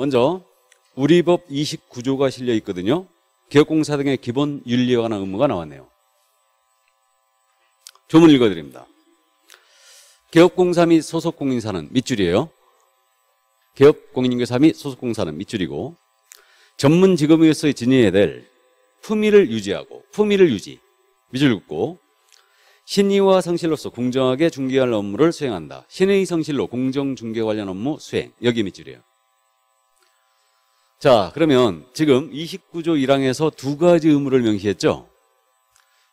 먼저 우리 법 29조가 실려 있거든요. 개업공사 등의 기본 윤리에 관한 의무가 나왔네요. 조문 읽어드립니다. 개업공사 및 소속공인사는 밑줄이에요. 개업공인중개사 및 소속공사는 밑줄이고, 전문 직업으로서의 지녀야 될 품위를 유지하고, 품위를 유지, 밑줄 긋고, 신의와 성실로서 공정하게 중개할 업무를 수행한다. 신의 성실로 공정중개 관련 업무 수행. 여기 밑줄이에요. 자, 그러면 지금 29조 1항에서 두 가지 의무를 명시했죠.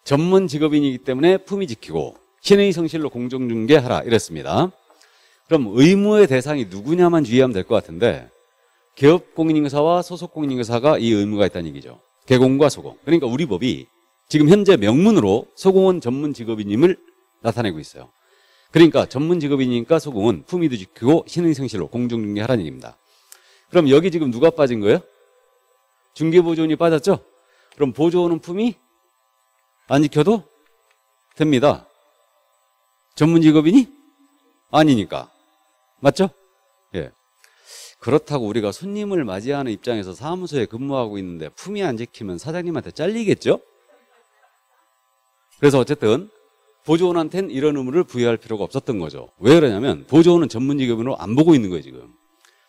전문 직업인이기 때문에 품위 지키고 신의 성실로 공정중개하라 이랬습니다. 그럼 의무의 대상이 누구냐만 주의하면 될 것 같은데, 개업공인중개사와 소속공인중개사가 이 의무가 있다는 얘기죠. 개공과 소공. 그러니까 우리 법이 지금 현재 명문으로 소공은 전문 직업인임을 나타내고 있어요. 그러니까 전문 직업인이니까 소공은 품위도 지키고 신의 성실로 공정중개하라는 얘기입니다. 그럼 여기 지금 누가 빠진 거예요? 중개보조원이 빠졌죠? 그럼 보조원은 품위 안 지켜도 됩니다. 전문 직업인이 아니니까. 맞죠? 예. 그렇다고 우리가 손님을 맞이하는 입장에서 사무소에 근무하고 있는데 품위 안 지키면 사장님한테 잘리겠죠? 그래서 어쨌든 보조원한테는 이런 의무를 부여할 필요가 없었던 거죠. 왜 그러냐면 보조원은 전문 직업인으로 안 보고 있는 거예요, 지금.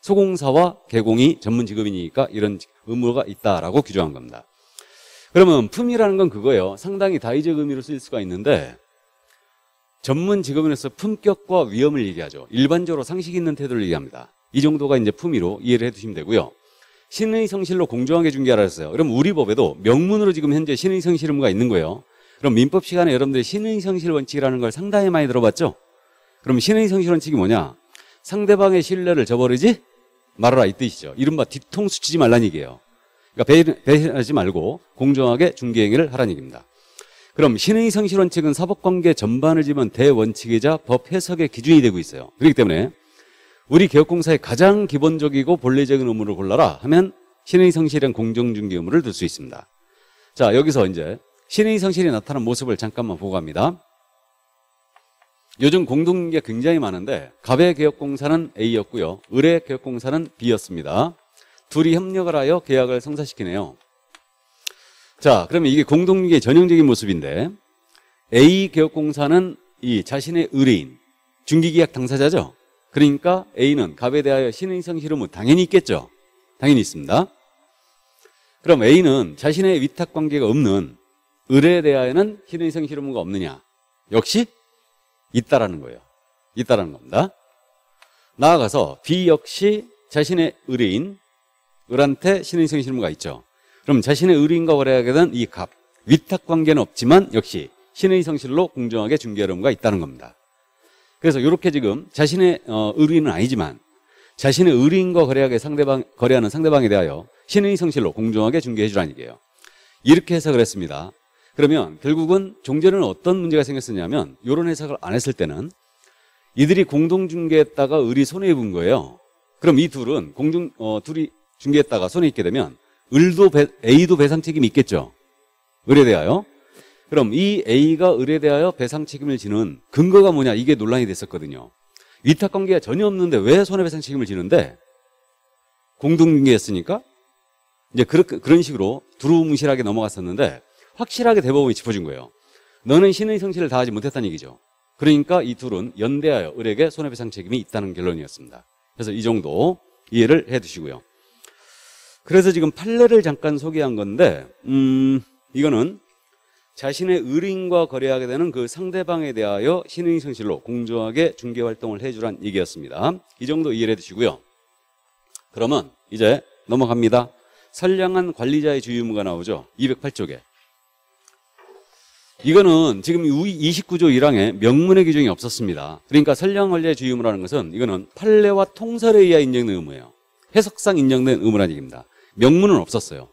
소공사와 개공이 전문 직업이니까 이런 의무가 있다라고 규정한 겁니다. 그러면 품위라는 건 그거예요. 상당히 다의적 의미로 쓰일 수가 있는데, 전문 직업인으로서 품격과 위엄을 얘기하죠. 일반적으로 상식 있는 태도를 얘기합니다. 이 정도가 이제 품위로 이해를 해두시면 되고요. 신의 성실로 공정하게 중개하라 했어요. 그럼 우리 법에도 명문으로 지금 현재 신의 성실 의무가 있는 거예요. 그럼 민법 시간에 여러분들이 신의 성실 원칙이라는 걸 상당히 많이 들어봤죠? 그럼 신의 성실 원칙이 뭐냐? 상대방의 신뢰를 저버리지 말아라 이 뜻이죠. 이른바 뒤통수 치지 말라는 얘기예요. 그러니까 배신하지 말고 공정하게 중개행위를 하라는 얘기입니다. 그럼 신의 성실 원칙은 사법관계 전반을 지면 대원칙이자 법 해석의 기준이 되고 있어요. 그렇기 때문에 우리 개업공사의 가장 기본적이고 본래적인 의무를 골라라 하면 신의 성실한 공정중개 의무를 둘 수 있습니다. 자, 여기서 이제 신의 성실이 나타난 모습을 잠깐만 보고 갑니다. 요즘 공동중개 굉장히 많은데 갑의 개업공사는 A였고요. 을의 개업공사는 B였습니다. 둘이 협력을 하여 계약을 성사시키네요. 자, 그러면 이게 공동중개의 전형적인 모습인데, A 개업공사는 이 자신의 의뢰인, 중개계약 당사자죠. 그러니까 A는 갑에 대하여 신의 성실 의무 당연히 있겠죠. 당연히 있습니다. 그럼 A는 자신의 위탁관계가 없는 을에 대하여는 신의 성실 의무가 없느냐? 역시 있다라는 거예요. 있다라는 겁니다. 나아가서 B 역시 자신의 의뢰인 을한테 신의 성실 의무가 있죠. 그럼 자신의 의뢰인과 거래하게 된 이 갑, 위탁관계는 없지만 역시 신의 성실로 공정하게 중개할 의무가 있다는 겁니다. 그래서 이렇게 지금 자신의 의뢰인은 아니지만 자신의 의뢰인과 거래하는 상대방에 대하여 신의 성실로 공정하게 중개해 주라는 얘기예요. 이렇게 해석을 했습니다. 그러면 결국은 종전에는 어떤 문제가 생겼었냐면, 이런 해석을 안 했을 때는 이들이 공동중개했다가 을이 손해입은 거예요. 그럼 이 둘은 둘이 중개했다가 손해입게 되면 A도 배상 책임이 있겠죠. 을에 대하여. 그럼 이 A가 을에 대하여 배상 책임을 지는 근거가 뭐냐, 이게 논란이 됐었거든요. 위탁관계가 전혀 없는데 왜 손해배상 책임을 지는데? 공동중개했으니까? 이제 그런 식으로 두루뭉실하게 넘어갔었는데, 확실하게 대법원이 짚어준 거예요. 너는 신의 성실을 다하지 못했다는 얘기죠. 그러니까 이 둘은 연대하여 을에게 손해배상 책임이 있다는 결론이었습니다. 그래서 이 정도 이해를 해 두시고요. 그래서 지금 판례를 잠깐 소개한 건데, 이거는 자신의 의뢰인과 거래하게 되는 그 상대방에 대하여 신의 성실로 공정하게 중개활동을 해주란 얘기였습니다. 이 정도 이해를 해 두시고요. 그러면 이제 넘어갑니다. 선량한 관리자의 주의 의무가 나오죠. 208쪽에. 이거는 지금 29조 1항에 명문의 규정이 없었습니다. 그러니까 선량한 관리자의 주의 의무라는 것은 이거는 판례와 통설에 의해 인정된 의무예요. 해석상 인정된 의무라는 얘기입니다. 명문은 없었어요.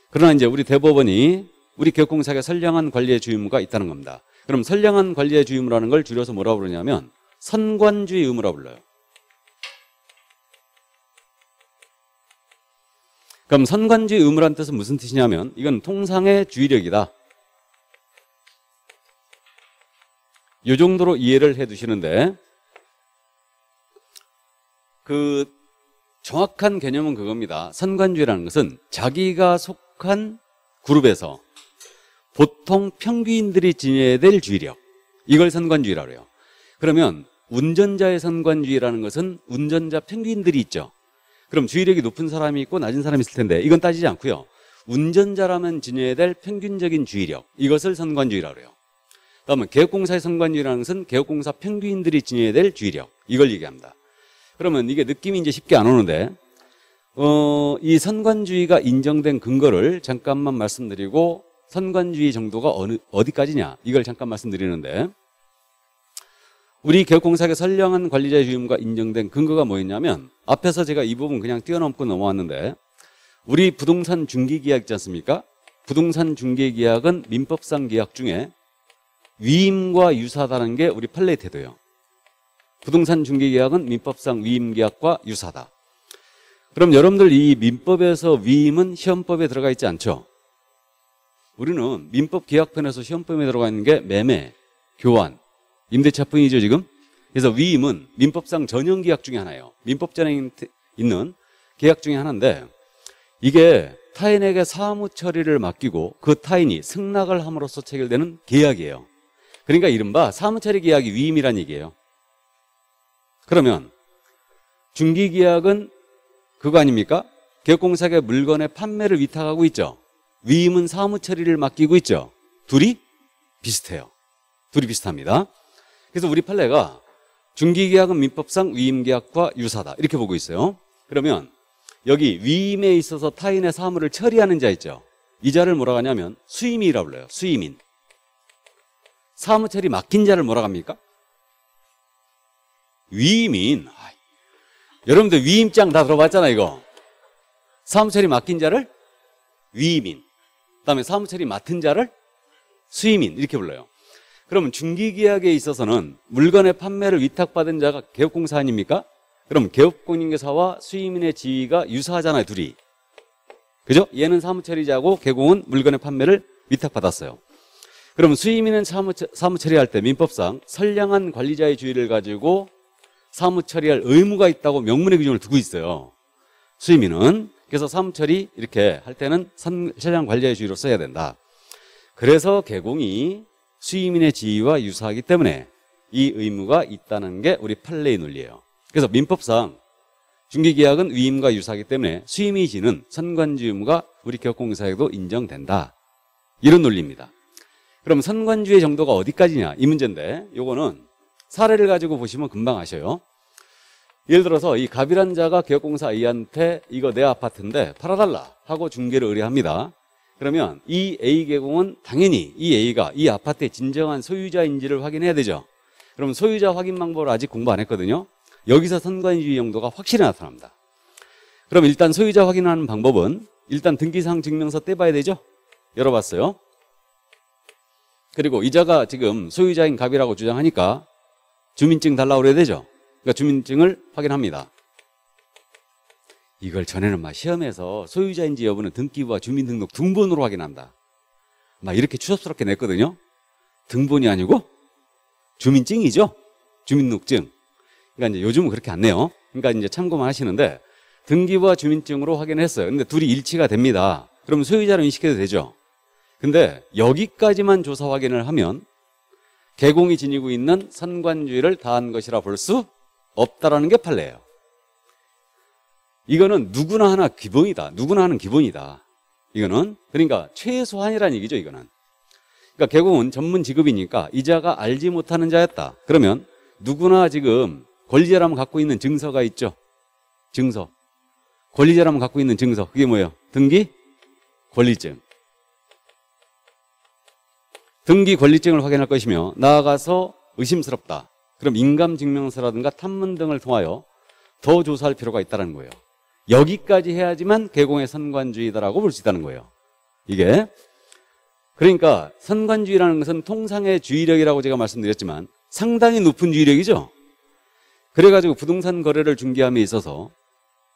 그러나 이제 우리 대법원이 우리 개업공사에 선량한 관리의 주의 의무가 있다는 겁니다. 그럼 선량한 관리의 주의 의무라는 걸 줄여서 뭐라고 부르냐면 선관주의 의무라고 불러요. 그럼 선관주의 의무란 뜻은 무슨 뜻이냐면 이건 통상의 주의력이다. 이 정도로 이해를 해 두시는데, 그 정확한 개념은 그겁니다. 선관주의라는 것은 자기가 속한 그룹에서 보통 평균인들이 지녀야 될 주의력, 이걸 선관주의라고 해요. 그러면 운전자의 선관주의라는 것은 운전자 평균인들이 있죠. 그럼 주의력이 높은 사람이 있고 낮은 사람이 있을 텐데 이건 따지지 않고요. 운전자라면 지녀야 될 평균적인 주의력, 이것을 선관주의라고 해요. 다음은 개업공사의 선관주의라는 것은 개업공사 평균인들이 지녀야 될 주의력, 이걸 얘기합니다. 그러면 이게 느낌이 이제 쉽게 안 오는데 이 선관주의가 인정된 근거를 잠깐만 말씀드리고 선관주의 정도가 어디까지냐 이걸 잠깐 말씀드리는데, 우리 개업공사의 선량한 관리자의 주임무가 인정된 근거가 뭐였냐면, 앞에서 제가 이 부분 그냥 뛰어넘고 넘어왔는데, 우리 부동산 중개계약 있지 않습니까? 부동산 중개계약은 민법상 계약 중에 위임과 유사하다는 게 우리 판례의 태도예요. 부동산 중개계약은 민법상 위임계약과 유사하다. 그럼 여러분들 이 민법에서 위임은 시험법에 들어가 있지 않죠? 우리는 민법 계약편에서 시험법에 들어가 있는 게 매매, 교환, 임대차뿐이죠 지금. 그래서 위임은 민법상 전형계약 중에 하나예요. 민법전에 있는 계약 중에 하나인데, 이게 타인에게 사무 처리를 맡기고 그 타인이 승낙을 함으로써 체결되는 계약이에요. 그러니까 이른바 사무 처리 계약이 위임이란 얘기예요. 그러면 중개계약은 그거 아닙니까? 개업공사가 물건의 판매를 위탁하고 있죠. 위임은 사무 처리를 맡기고 있죠. 둘이 비슷해요. 둘이 비슷합니다. 그래서 우리 판례가 중개계약은 민법상 위임계약과 유사하다 이렇게 보고 있어요. 그러면 여기 위임에 있어서 타인의 사무를 처리하는 자 있죠. 이 자를 뭐라고 하냐면 수임이라고 불러요. 수임인. 사무 처리 맡긴 자를 뭐라고 합니까? 위임인. 여러분들 위임장 다 들어봤잖아 이거. 사무 처리 맡긴 자를 위임인, 그다음에 사무 처리 맡은 자를 수임인 이렇게 불러요. 그러면 중개계약에 있어서는 물건의 판매를 위탁받은 자가 개업공사 아닙니까? 그럼 개업공인계사와 수임인의 지위가 유사하잖아요, 둘이. 그죠? 얘는 사무처리자고 개공은 물건의 판매를 위탁받았어요. 그럼 수임인은 사무처리할 때 민법상 선량한 관리자의 주의를 가지고 사무처리할 의무가 있다고 명문의 규정을 두고 있어요. 수임인은. 그래서 사무처리 이렇게 할 때는 선량한 관리자의 주의로 써야 된다. 그래서 개공이 수임인의 지위와 유사하기 때문에 이 의무가 있다는 게 우리 판례의 논리예요. 그래서 민법상 중개계약은 위임과 유사하기 때문에 수임이 지는 선관주 의무가 우리 개업공사에도 인정된다. 이런 논리입니다. 그럼 선관주의 정도가 어디까지냐 이 문제인데, 요거는 사례를 가지고 보시면 금방 아셔요. 예를 들어서 이 갑이란 자가 개업공사 A한테 이거 내 아파트인데 팔아달라 하고 중개를 의뢰합니다. 그러면 이 A 개공은 당연히 이 A가 이 아파트의 진정한 소유자인지를 확인해야 되죠. 그럼 소유자 확인 방법을 아직 공부 안 했거든요. 여기서 선관주의 용도가 확실히 나타납니다. 그럼 일단 소유자 확인하는 방법은 일단 등기사항 증명서 떼봐야 되죠. 열어봤어요. 그리고 이자가 지금 소유자인 갑이라고 주장하니까 주민증 달라고 그래야 되죠. 그러니까 주민증을 확인합니다. 이걸 전에는 막 시험에서 소유자인지 여부는 등기부와 주민등록 등본으로 확인한다. 막 이렇게 추접스럽게 냈거든요. 등본이 아니고 주민증이죠. 주민등록증. 그러니까 이제 요즘은 그렇게 안 내요. 그러니까 이제 참고만 하시는데 등기부와 주민증으로 확인했어요. 근데 둘이 일치가 됩니다. 그러면 소유자로 인식해도 되죠. 근데 여기까지만 조사 확인을 하면 개공이 지니고 있는 선관주의를 다한 것이라 볼 수 없다라는 게 판례예요. 이거는 누구나 하나 기본이다. 누구나 하는 기본이다. 이거는 그러니까 최소한이라는 얘기죠. 이거는. 그러니까 개공은 전문 직업이니까 이자가 알지 못하는 자였다. 그러면 누구나 지금 권리자라면 갖고 있는 증서가 있죠. 증서. 권리자라면 갖고 있는 증서. 그게 뭐예요? 등기 권리증. 등기 권리증을 확인할 것이며 나아가서 의심스럽다. 그럼 인감증명서라든가 탐문 등을 통하여 더 조사할 필요가 있다는 거예요. 여기까지 해야지만 개공의 선관주의다라고 볼 수 있다는 거예요. 이게. 그러니까 선관주의라는 것은 통상의 주의력이라고 제가 말씀드렸지만 상당히 높은 주의력이죠. 그래가지고 부동산 거래를 중개함에 있어서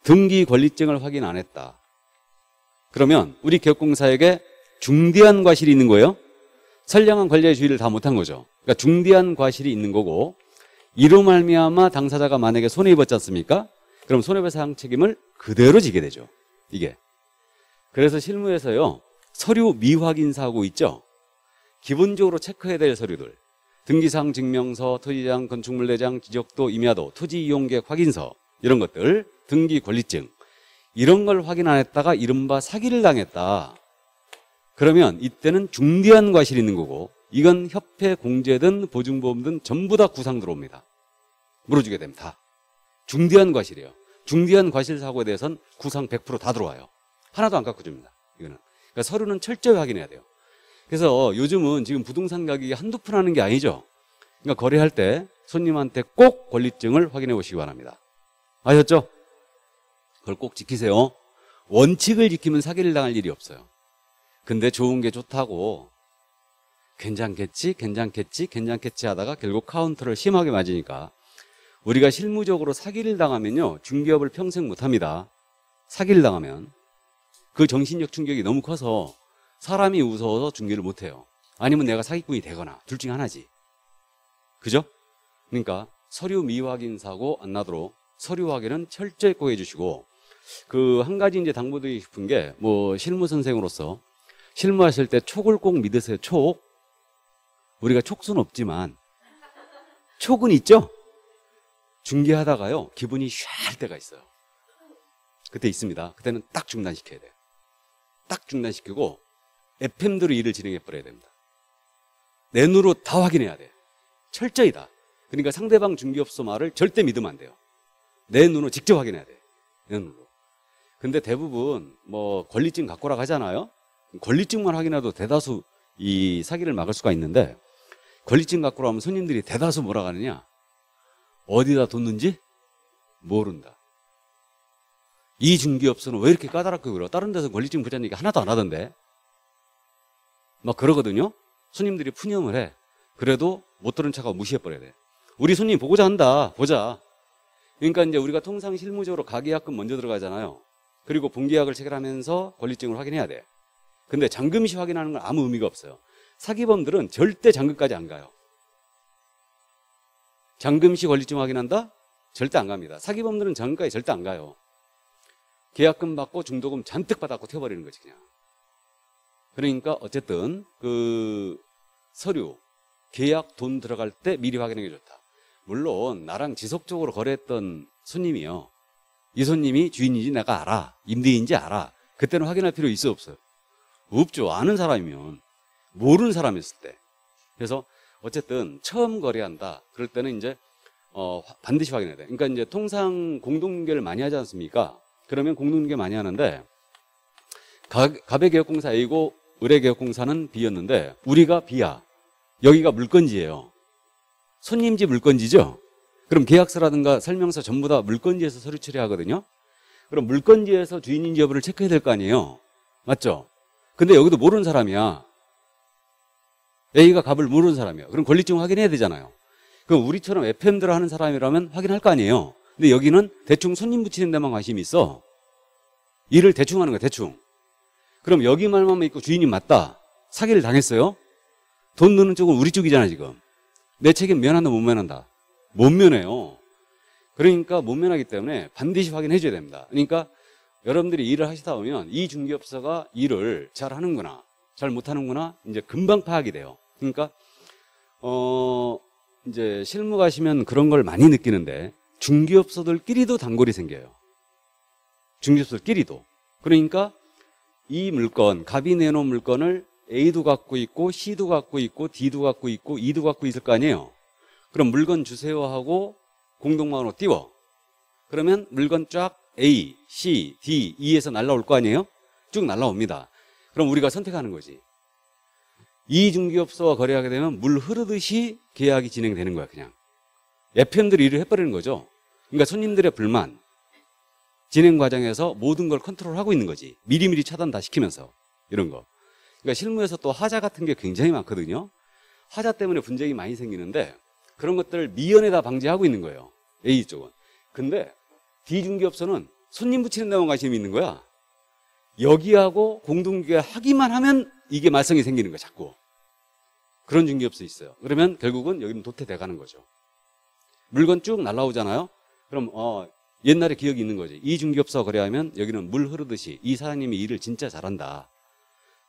등기 권리증을 확인 안 했다. 그러면 우리 개업공사에게 중대한 과실이 있는 거예요. 선량한 관리자의 주의를 다 못한 거죠. 그러니까 중대한 과실이 있는 거고, 이로 말미암아 당사자가 만약에 손해입었지 않습니까? 그럼 손해배상 책임을 그대로 지게 되죠. 이게. 그래서 실무에서요, 서류 미확인 사고 있죠? 기본적으로 체크해야 될 서류들. 등기사항 증명서, 토지장, 건축물 내장, 지적도, 임야도, 토지 이용계획 확인서, 이런 것들, 등기 권리증. 이런 걸 확인 안 했다가 이른바 사기를 당했다. 그러면 이때는 중대한 과실이 있는 거고, 이건 협회 공제든 보증보험든 전부 다 구상 들어옵니다. 물어주게 되면 다. 중대한 과실이에요. 중대한 과실 사고에 대해서는 구상 100% 다 들어와요. 하나도 안 깎아줍니다. 이거는. 그러니까 서류는 철저히 확인해야 돼요. 그래서 요즘은 지금 부동산 가격이 한두 푼 하는 게 아니죠. 그러니까 거래할 때 손님한테 꼭 권리증을 확인해 보시기 바랍니다. 아셨죠? 그걸 꼭 지키세요. 원칙을 지키면 사기를 당할 일이 없어요. 근데 좋은 게 좋다고 괜찮겠지 하다가 결국 카운터를 심하게 맞으니까 우리가 실무적으로 사기를 당하면요, 중개업을 평생 못합니다. 사기를 당하면 그 정신적 충격이 너무 커서 사람이 무서워서 중개를 못해요. 아니면 내가 사기꾼이 되거나 둘 중에 하나지. 그죠? 그러니까 서류 미확인 사고 안 나도록 서류 확인은 철저히 꼭 해주시고, 그 한 가지 이제 당부드리고 싶은 게, 뭐 실무 선생으로서 실무하실 때 촉을 꼭 믿으세요. 촉. 우리가 촉수는 없지만 촉은 있죠? 중개하다가요, 기분이 샤할 때가 있어요. 그때 있습니다. 그때는 딱 중단시켜야 돼요. 딱 중단시키고 FM대로 일을 진행해 버려야 됩니다. 내 눈으로 다 확인해야 돼. 철저히 다. 그러니까 상대방 중개업소 말을 절대 믿으면 안 돼요. 내 눈으로 직접 확인해야 돼. 내 눈으로. 근데 대부분 뭐 권리증 갖고 오라고 하잖아요. 권리증만 확인해도 대다수 이 사기를 막을 수가 있는데, 권리증 갖고 오라면 손님들이 대다수 뭐라고 하느냐? 어디다 뒀는지 모른다. 이 중개업소는 왜 이렇게 까다롭게 그러? 다른 데서 권리증 보자는 얘기 하나도 안 하던데. 막 그러거든요. 손님들이 푸념을 해. 그래도 못 들은 척하고 무시해버려야 돼. 우리 손님 보고자 한다. 보자. 그러니까 이제 우리가 통상 실무적으로 가계약금 먼저 들어가잖아요. 그리고 본계약을 체결하면서 권리증을 확인해야 돼. 근데 잔금시 확인하는 건 아무 의미가 없어요. 사기범들은 절대 잔금까지 안 가요. 잔금시 권리증 확인한다? 절대 안 갑니다. 사기범들은 잔금까지 절대 안 가요. 계약금 받고 중도금 잔뜩 받았고 튀어버리는 거지 그냥. 그러니까 어쨌든 그 서류, 계약 돈 들어갈 때 미리 확인하는 게 좋다. 물론 나랑 지속적으로 거래했던 손님이요, 이 손님이 주인인지 내가 알아, 임대인지 알아, 그때는 확인할 필요 있어 없어요? 없죠. 아는 사람이면. 모르는 사람이었을 때. 그래서 어쨌든 처음 거래한다 그럴 때는 이제 반드시 확인해야 돼. 그러니까 이제 통상 공동중개를 많이 하지 않습니까? 그러면 공동중개 많이 하는데, 가배개혁공사 A고 의뢰개혁공사는 B였는데 우리가 B야. 여기가 물건지예요. 손님지 물건지죠? 그럼 계약서라든가 설명서 전부 다 물건지에서 서류 처리하거든요. 그럼 물건지에서 주인인지 여부를 체크해야 될 거 아니에요. 맞죠? 근데 여기도 모르는 사람이야. A가 값을 모르는 사람이야. 그럼 권리증 확인해야 되잖아요. 그럼 우리처럼 FM대로 하는 사람이라면 확인할 거 아니에요. 근데 여기는 대충 손님 붙이는 데만 관심이 있어. 일을 대충 하는 거야, 대충. 그럼 여기 말만 믿고 주인이 맞다. 사기를 당했어요. 돈 넣는 쪽은 우리 쪽이잖아 지금. 내 책임 면한다 못 면한다? 못 면해요. 그러니까 못 면하기 때문에 반드시 확인해 줘야 됩니다. 그러니까 여러분들이 일을 하시다 보면 이 중개업소가 일을 잘 하는구나, 잘 못하는구나 이제 금방 파악이 돼요. 그러니까 이제 실무 가시면 그런 걸 많이 느끼는데, 중개업소들끼리도 단골이 생겨요. 중개업소들끼리도. 그러니까 이 물건, 갑이 내놓은 물건을 A도 갖고 있고 C도 갖고 있고 D도 갖고 있고 E도 갖고 있을 거 아니에요. 그럼 물건 주세요 하고 공동망으로 띄워. 그러면 물건 쫙 A, C, D, E에서 날라올 거 아니에요? 쭉 날라옵니다. 그럼 우리가 선택하는 거지. 이 중개업소와 거래하게 되면 물 흐르듯이 계약이 진행되는 거야 그냥. FM들이 일을 해버리는 거죠. 그러니까 손님들의 불만, 진행 과정에서 모든 걸 컨트롤하고 있는 거지. 미리미리 차단 다 시키면서 이런 거. 그러니까 실무에서 또 하자 같은 게 굉장히 많거든요. 하자 때문에 분쟁이 많이 생기는데 그런 것들을 미연에다 방지하고 있는 거예요. A 쪽은. 근데 D 중개업소는 손님 붙이는 데만 관심이 있는 거야. 여기하고 공동중개 하기만 하면 이게 말썽이 생기는 거야 자꾸. 그런 중개업소 있어요. 그러면 결국은 여기는 도태돼 가는 거죠. 물건 쭉 날라오잖아요. 그럼 옛날에 기억이 있는 거지. 이 중개업소와 거래하면 여기는 물 흐르듯이 이 사장님이 일을 진짜 잘한다.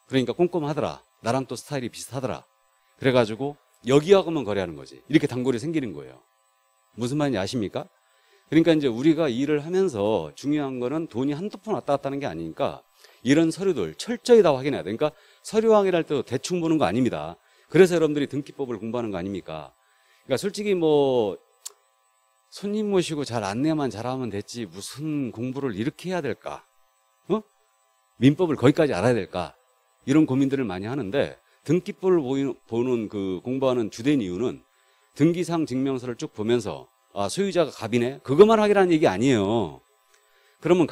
그러니까 꼼꼼하더라. 나랑 또 스타일이 비슷하더라. 그래가지고 여기하고만 거래하는 거지. 이렇게 단골이 생기는 거예요. 무슨 말인지 아십니까? 그러니까 이제 우리가 일을 하면서 중요한 거는 돈이 한두 푼 왔다 갔다 하는 게 아니니까 이런 서류들 철저히 다 확인해야 돼. 그러니까 서류 확인할 때도 대충 보는 거 아닙니다. 그래서 여러분들이 등기법을 공부하는 거 아닙니까? 그러니까 솔직히 뭐 손님 모시고 잘 안내만 잘하면 됐지 무슨 공부를 이렇게 해야 될까? 어? 민법을 거기까지 알아야 될까? 이런 고민들을 많이 하는데 등기법을 보는 그 공부하는 주된 이유는 등기상 증명서를 쭉 보면서 아 소유자가 갑이네? 그것만 확인하는 얘기 아니에요. 그러면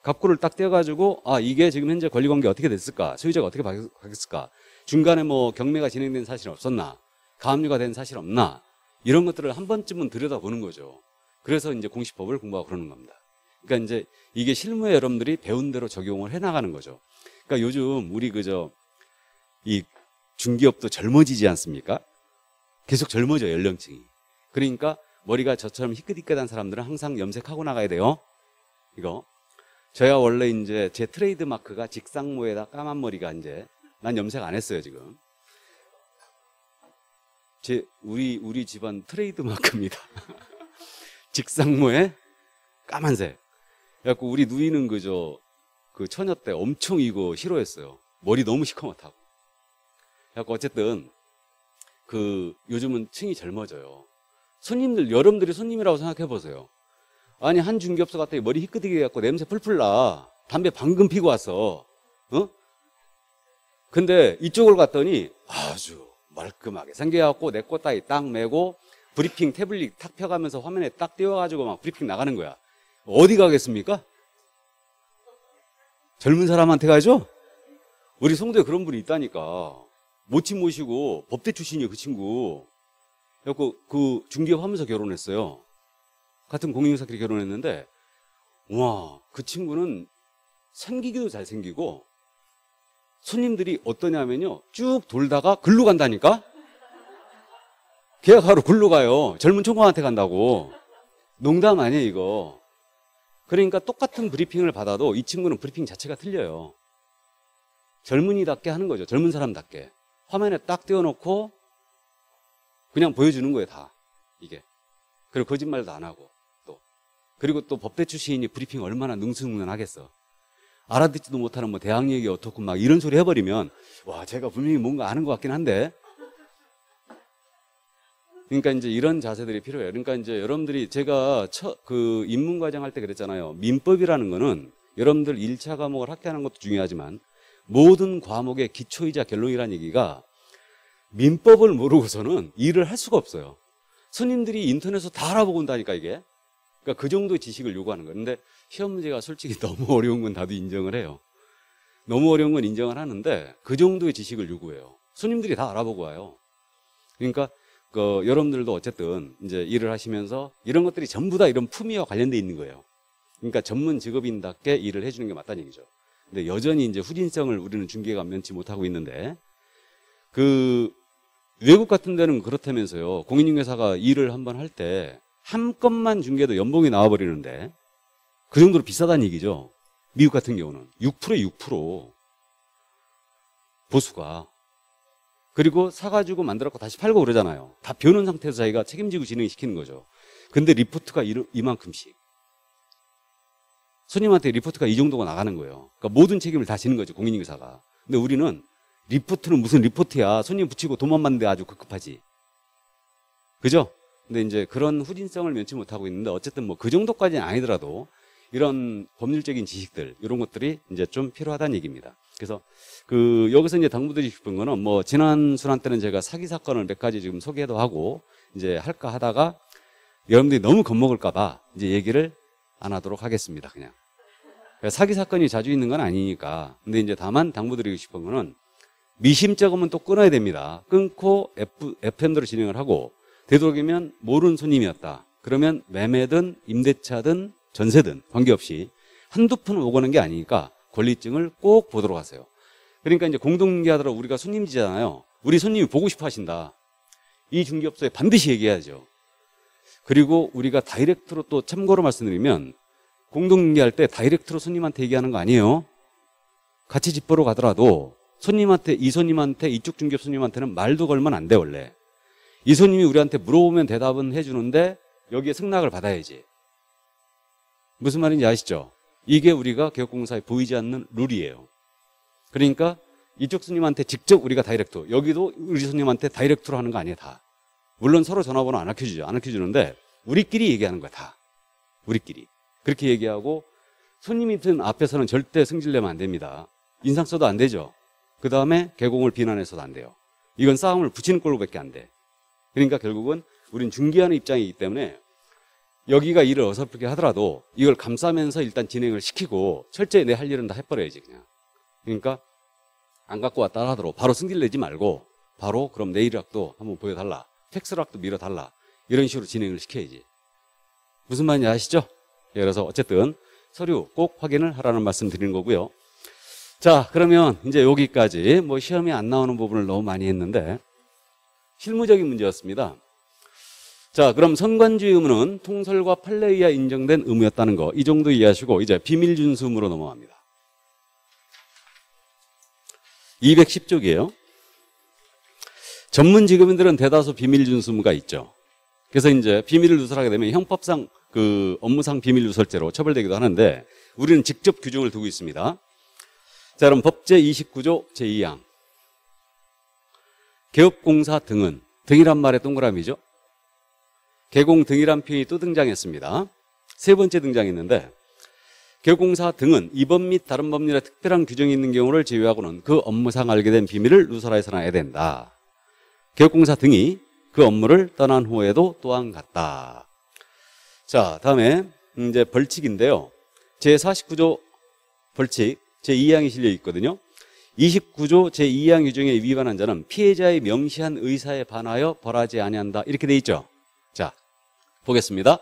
갑구를 딱 떼어가지고 아 이게 지금 현재 권리관계 어떻게 됐을까? 소유자가 어떻게 바뀌었을까? 중간에 뭐 경매가 진행된 사실 없었나? 가압류가 된 사실 없나? 이런 것들을 한 번쯤은 들여다보는 거죠. 그래서 이제 공시법을 공부하고 그러는 겁니다. 그러니까 이제 이게 실무에 여러분들이 배운 대로 적용을 해나가는 거죠. 그러니까 요즘 우리 이 중기업도 젊어지지 않습니까? 계속 젊어져요, 연령층이. 그러니까 머리가 저처럼 희끗희끗한 사람들은 항상 염색하고 나가야 돼요. 이거. 저야 원래 이제 제 트레이드 마크가 직상모에다 까만 머리가 이제 난 염색 안 했어요, 지금. 우리 집안 트레이드 마크입니다. 직상모에 까만색. 그래갖고 우리 누이는 그 처녀 때 엄청 이거 싫어했어요. 머리 너무 시커멓다고. 그래갖고 어쨌든 요즘은 층이 젊어져요. 손님들, 여러분들이 손님이라고 생각해 보세요. 아니 한 중개업소 갔더니 머리 희끗하게 해갖고 냄새 풀풀 나. 담배 방금 피고 왔어. 어? 근데 이쪽을 갔더니 아주 말끔하게 생겨갖고 내 꽃 따위 딱 메고 브리핑 태블릿 탁 펴가면서 화면에 딱 띄워가지고 막 브리핑 나가는 거야. 어디 가겠습니까? 젊은 사람한테 가죠? 우리 송도에 그런 분이 있다니까. 모친 모시고 법대 출신이에요, 그 친구. 그래갖고 그 중개업 하면서 결혼했어요. 같은 공인중개사끼리 결혼했는데, 와, 그 친구는 생기기도 잘생기고, 손님들이 어떠냐면요, 쭉 돌다가 글로 간다니까? 계약하러 글로 가요. 젊은 총각한테 간다고. 농담 아니에요, 이거. 그러니까 똑같은 브리핑을 받아도 이 친구는 브리핑 자체가 틀려요. 젊은이답게 하는 거죠. 젊은 사람답게. 화면에 딱 띄워놓고 그냥 보여주는 거예요, 다. 이게. 그리고 거짓말도 안 하고 또. 그리고 또 법대 출신이 브리핑 얼마나 능수능란하겠어. 알아듣지도 못하는 뭐 대학 얘기 어떻고 막 이런 소리 해버리면 와, 제가 분명히 뭔가 아는 것 같긴 한데. 그러니까 이제 이런 자세들이 필요해요. 그러니까 이제 여러분들이 제가 입문과정 할 때 그랬잖아요. 민법이라는 거는 여러분들 1차 과목을 학교하는 것도 중요하지만 모든 과목의 기초이자 결론이라는 얘기가 민법을 모르고서는 일을 할 수가 없어요. 손님들이 인터넷에서 다 알아보고 온다니까 이게. 그러니까 그 정도의 지식을 요구하는 거예요. 근데 시험 문제가 솔직히 너무 어려운 건 나도 인정을 해요. 너무 어려운 건 인정을 하는데 그 정도의 지식을 요구해요. 손님들이 다 알아보고 와요. 그러니까 여러분들도 어쨌든 이제 일을 하시면서 이런 것들이 전부 다 이런 품위와 관련돼 있는 거예요. 그러니까 전문 직업인답게 일을 해주는 게 맞다는 얘기죠. 근데 여전히 이제 후진성을 우리는 중개가 면치 못하고 있는데 외국 같은 데는 그렇다면서요. 공인중개사가 일을 한번 할 때 한 건만 중개도 연봉이 나와버리는데 그 정도로 비싸다는 얘기죠. 미국 같은 경우는 6%에 6% 보수가. 그리고 사가지고 만들었고 다시 팔고 그러잖아요. 다 비워놓은 상태에서 자기가 책임지고 진행시키는 거죠. 근데 리포트가 이만큼씩. 손님한테 리포트가 이 정도가 나가는 거예요. 그러니까 모든 책임을 다 지는 거죠, 공인중개사가. 근데 우리는 리포트는 무슨 리포트야. 손님 붙이고 돈만 받는데 아주 급급하지. 그죠? 근데 이제 그런 후진성을 면치 못하고 있는데 어쨌든 뭐 그 정도까지는 아니더라도 이런 법률적인 지식들, 이런 것들이 이제 좀 필요하다는 얘기입니다. 그래서 여기서 이제 당부드리고 싶은 거는 뭐 지난 순환 때는 제가 사기 사건을 몇 가지 지금 소개도 하고 이제 할까 하다가 여러분들이 너무 겁먹을까봐 이제 얘기를 안 하도록 하겠습니다, 그냥. 사기 사건이 자주 있는 건 아니니까. 근데 이제 다만 당부드리고 싶은 거는 미심쩍으면 또 끊어야 됩니다. 끊고 FM대로 진행을 하고 되도록이면 모르는 손님이었다. 그러면 매매든 임대차든 전세든 관계없이 한두 푼 오고는 게 아니니까 권리증을 꼭 보도록 하세요. 그러니까 이제 공동중개하더라 우리가 손님이잖아요. 우리 손님이 보고 싶어 하신다. 이 중개업소에 반드시 얘기해야죠. 그리고 우리가 다이렉트로 또 참고로 말씀드리면 공동중개할 때 다이렉트로 손님한테 얘기하는 거 아니에요. 같이 집 보러 가더라도 손님한테, 이 손님한테, 이쪽 중개업 손님한테는 말도 걸면 안 돼, 원래. 이 손님이 우리한테 물어보면 대답은 해주는데 여기에 승낙을 받아야지. 무슨 말인지 아시죠? 이게 우리가 개업공사에 보이지 않는 룰이에요. 그러니까 이쪽 손님한테 직접 우리가 다이렉트, 여기도 우리 손님한테 다이렉트로 하는 거 아니에요, 다. 물론 서로 전화번호 안 알려주죠. 안 알려주는데 우리끼리 얘기하는 거야, 다. 우리끼리. 그렇게 얘기하고 손님이 든 앞에서는 절대 승질내면 안 됩니다. 인상 써도 안 되죠. 그 다음에 개공을 비난해서도 안 돼요. 이건 싸움을 붙이는 꼴로밖에 안 돼. 그러니까 결국은 우린 중개하는 입장이기 때문에 여기가 일을 어설프게 하더라도 이걸 감싸면서 일단 진행을 시키고 철저히 내 할 일은 다 해버려야지, 그냥. 그러니까 안 갖고 왔다 하더라도 바로 승질내지 말고 바로 그럼 내 일학도 한번 보여달라. 팩스락도 밀어달라. 이런 식으로 진행을 시켜야지. 무슨 말인지 아시죠? 예, 그래서 어쨌든 서류 꼭 확인을 하라는 말씀 드리는 거고요. 자, 그러면 이제 여기까지 뭐 시험에 안 나오는 부분을 너무 많이 했는데 실무적인 문제였습니다. 자, 그럼 선관주의 의무는 통설과 판례에 의해 인정된 의무였다는 거, 이 정도 이해하시고 이제 비밀 준수 의무로 넘어갑니다. 210쪽이에요. 전문 직업인들은 대다수 비밀 준수 의무가 있죠. 그래서 이제 비밀을 누설하게 되면 형법상 그 업무상 비밀 누설죄로 처벌되기도 하는데 우리는 직접 규정을 두고 있습니다. 자, 그럼 법제 29조 제2항. 개업공사 등은, 등이란 말의 동그라미죠. 개공 등이란 표현이 또 등장했습니다. 세 번째 등장했는데 개업공사 등은 이법 및 다른 법률에 특별한 규정이 있는 경우를 제외하고는 그 업무상 알게 된 비밀을 누설하여서는 안 해야 된다. 개업공사 등이 그 업무를 떠난 후에도 또한 같다. 자, 다음에 이제 벌칙인데요. 제49조 벌칙 제2항이 실려 있거든요. 29조 제2항 규정에 위반한 자는 피해자의 명시한 의사에 반하여 벌하지 아니한다. 이렇게 돼 있죠. 자, 보겠습니다.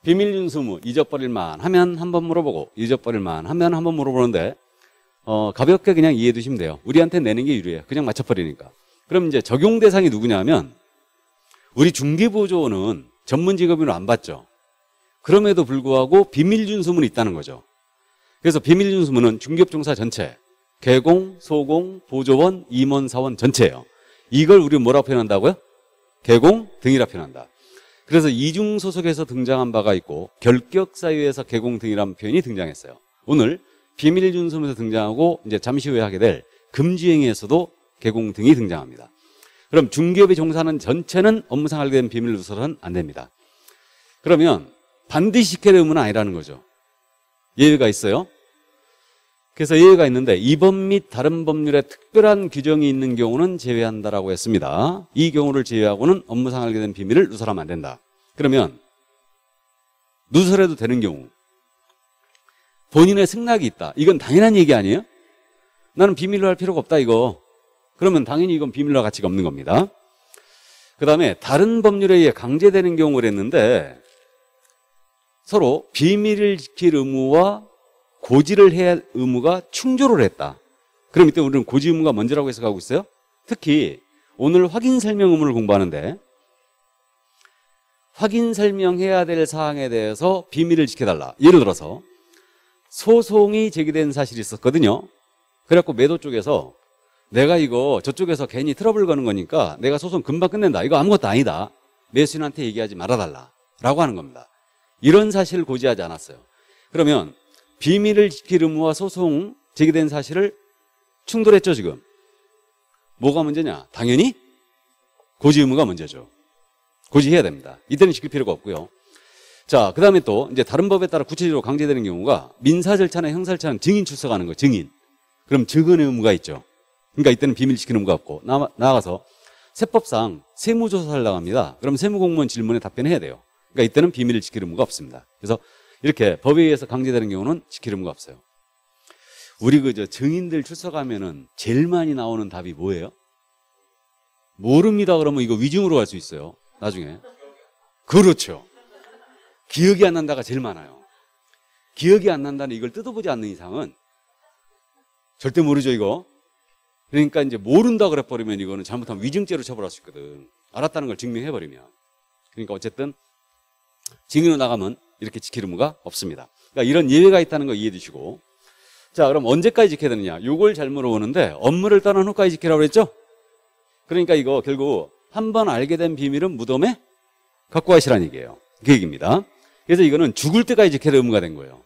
비밀 준수 의무 잊어버릴만 하면 한번 물어보고 잊어버릴만 하면 한번 물어보는데 가볍게 그냥 이해해 두시면 돼요. 우리한테 내는 게 유리해요. 그냥 맞춰버리니까. 그럼 이제 적용 대상이 누구냐면 우리 중개보조원은 전문 직업인으로 안 받죠. 그럼에도 불구하고 비밀 준수 의무는 있다는 거죠. 그래서 비밀 준수 의무는 중개업 종사 전체, 개공, 소공, 보조원, 임원, 사원 전체예요. 이걸 우리 뭐라고 표현한다고요? 개공, 등이라 표현한다. 그래서 이중 소속에서 등장한 바가 있고 결격 사유에서 개공 등이라는 표현이 등장했어요. 오늘 비밀 준수 의무에서 등장하고 이제 잠시 후에 하게 될 금지행위에서도 개공 등이 등장합니다. 그럼 중개업에 종사하는 전체는 업무상 알게 된 비밀 누설은 안 됩니다. 그러면 반드시 지켜야 될 의무는 아니라는 거죠. 예외가 있어요. 그래서 예외가 있는데 이 법 및 다른 법률에 특별한 규정이 있는 경우는 제외한다라고 했습니다. 이 경우를 제외하고는 업무상 알게 된 비밀을 누설하면 안 된다. 그러면 누설해도 되는 경우 본인의 승낙이 있다. 이건 당연한 얘기 아니에요? 나는 비밀로 할 필요가 없다 이거. 그러면 당연히 이건 비밀로 가치가 없는 겁니다. 그 다음에 다른 법률에 의해 강제되는 경우를 했는데 서로 비밀을 지킬 의무와 고지를 해야 할 의무가 충돌을 했다. 그럼 이때 우리는 고지 의무가 먼저라고 해석하고 있어요. 특히 오늘 확인 설명 의무를 공부하는데 확인 설명해야 될 사항에 대해서 비밀을 지켜달라. 예를 들어서 소송이 제기된 사실이 있었거든요. 그래갖고 매도 쪽에서 내가 이거 저쪽에서 괜히 트러블 거는 거니까 내가 소송 금방 끝낸다. 이거 아무것도 아니다. 매수인한테 얘기하지 말아달라. 라고 하는 겁니다. 이런 사실을 고지하지 않았어요. 그러면 비밀을 지킬 의무와 소송 제기된 사실을 충돌했죠, 지금. 뭐가 문제냐? 당연히 고지 의무가 문제죠. 고지해야 됩니다. 이때는 지킬 필요가 없고요. 자, 그 다음에 또 이제 다른 법에 따라 구체적으로 강제되는 경우가 민사 절차나 형사 절차는 증인 출석하는 거, 증인. 그럼 증언의 의무가 있죠. 그러니까 이때는 비밀 지키는 의무가 없고 나아가서 세법상 세무조사를 나갑니다. 그럼 세무공무원 질문에 답변해야 돼요. 그러니까 이때는 비밀을 지킬 의무가 없습니다. 그래서 이렇게 법에 의해서 강제되는 경우는 지킬 의무가 없어요. 우리 그저 증인들 출석하면은 제일 많이 나오는 답이 뭐예요? 모릅니다. 그러면 이거 위증으로 갈 수 있어요. 나중에. 그렇죠. 기억이 안 난다가 제일 많아요. 기억이 안 난다는 이걸 뜯어보지 않는 이상은 절대 모르죠, 이거. 그러니까 이제 모른다 그래버리면 이거는 잘못하면 위증죄로 처벌할 수 있거든. 알았다는 걸 증명해버리면. 그러니까 어쨌든 증인으로 나가면 이렇게 지킬 의무가 없습니다. 그러니까 이런 예외가 있다는 거 이해해 주시고. 자, 그럼 언제까지 지켜야 되느냐? 이걸 잘 물어보는데 업무를 떠난 후까지 지키라고 그랬죠? 그러니까 이거 결국 한 번 알게 된 비밀은 무덤에 갖고 가시라는 얘기예요. 그 얘기입니다. 그래서 이거는 죽을 때까지 지켜야 될 의무가 된 거예요.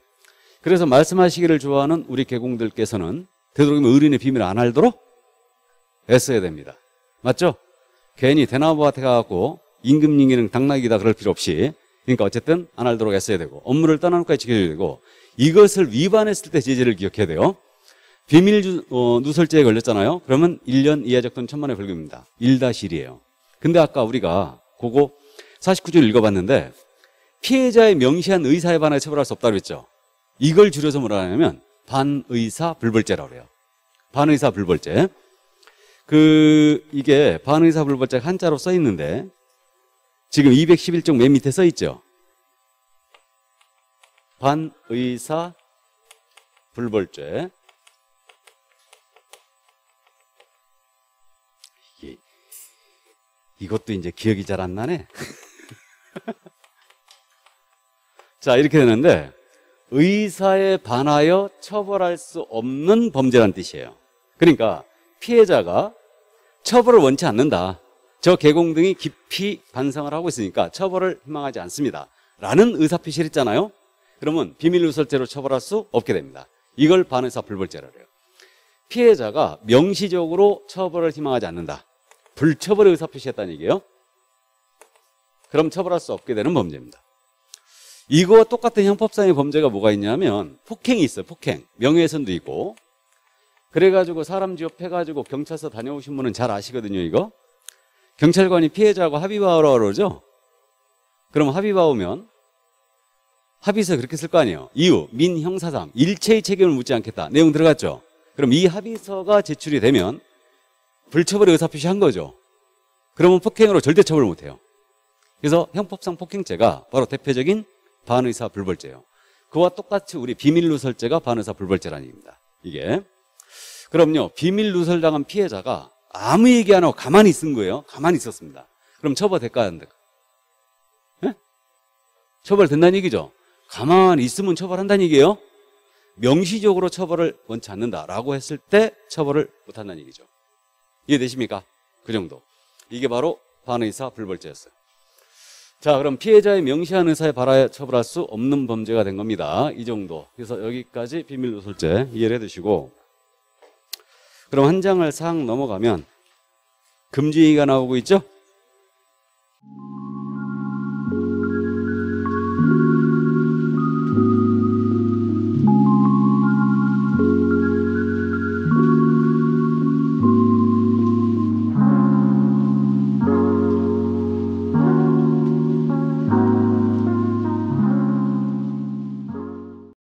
그래서 말씀하시기를 좋아하는 우리 개공들께서는 되도록이면 의뢰인의 비밀을 안 알도록 애써야 됩니다. 맞죠? 괜히 대나무밭에 가갖고 임금님이랑 당나귀다 그럴 필요 없이, 그러니까 어쨌든 안 알도록 애써야 되고 업무를 떠난 후까지 지켜줘야 되고, 이것을 위반했을 때 제재를 기억해야 돼요. 비밀 누설죄에 걸렸잖아요. 그러면 1년 이하적 또는 1,000만 원의 벌금입니다. 1-1이에요. 근데 아까 우리가 그거 49조를 읽어봤는데 피해자의 명시한 의사에 반하여 처벌할 수 없다고 했죠. 이걸 줄여서 뭐라 하냐면 반의사 불벌죄라고 그래요. 반의사 불벌죄. 이게 반의사 불벌죄가 한자로 써 있는데 지금 211쪽 맨 밑에 써 있죠. 반의사 불벌죄. 이것도 이제 기억이 잘 안 나네. 자, 이렇게 되는데 의사에 반하여 처벌할 수 없는 범죄란 뜻이에요. 그러니까 피해자가 처벌을 원치 않는다. 저 개공등이 깊이 반성을 하고 있으니까 처벌을 희망하지 않습니다. 라는 의사표시를 했잖아요. 그러면 비밀누설죄로 처벌할 수 없게 됩니다. 이걸 반의사 불벌죄라고 해요. 피해자가 명시적으로 처벌을 희망하지 않는다. 불처벌의 의사표시했다는 얘기예요. 그럼 처벌할 수 없게 되는 범죄입니다. 이거와 똑같은 형법상의 범죄가 뭐가 있냐면 폭행이 있어요. 폭행. 명예훼손도 있고. 그래가지고 사람 지업해가지고 경찰서 다녀오신 분은 잘 아시거든요. 이거. 경찰관이 피해자하고 합의봐오라고 그러죠. 그럼 합의봐오면 합의서 그렇게 쓸 거 아니에요. 이유, 민, 형사상 일체의 책임을 묻지 않겠다. 내용 들어갔죠. 그럼 이 합의서가 제출이 되면 불처벌의 의사표시 한 거죠. 그러면 폭행으로 절대 처벌을 못해요. 그래서 형법상 폭행죄가 바로 대표적인 반의사 불벌죄예요. 그와 똑같이 우리 비밀누설죄가 반의사 불벌죄라는 얘기입니다. 이게. 그럼요, 비밀누설당한 피해자가 아무 얘기 안 하고 가만히 있은 거예요. 가만히 있었습니다. 그럼 처벌될까요? 안 될까요? 네? 처벌된다는 얘기죠. 가만히 있으면 처벌한다는 얘기예요. 명시적으로 처벌을 원치 않는다라고 했을 때 처벌을 못한다는 얘기죠. 이해되십니까? 그 정도. 이게 바로 반의사 불벌죄였어요. 자, 그럼 피해자의 명시한 의사에 반하여 처벌할 수 없는 범죄가 된 겁니다. 이 정도. 그래서 여기까지 비밀누설죄 이해를 해두시고, 그럼 한 장을 싹 넘어가면 금지가 나오고 있죠?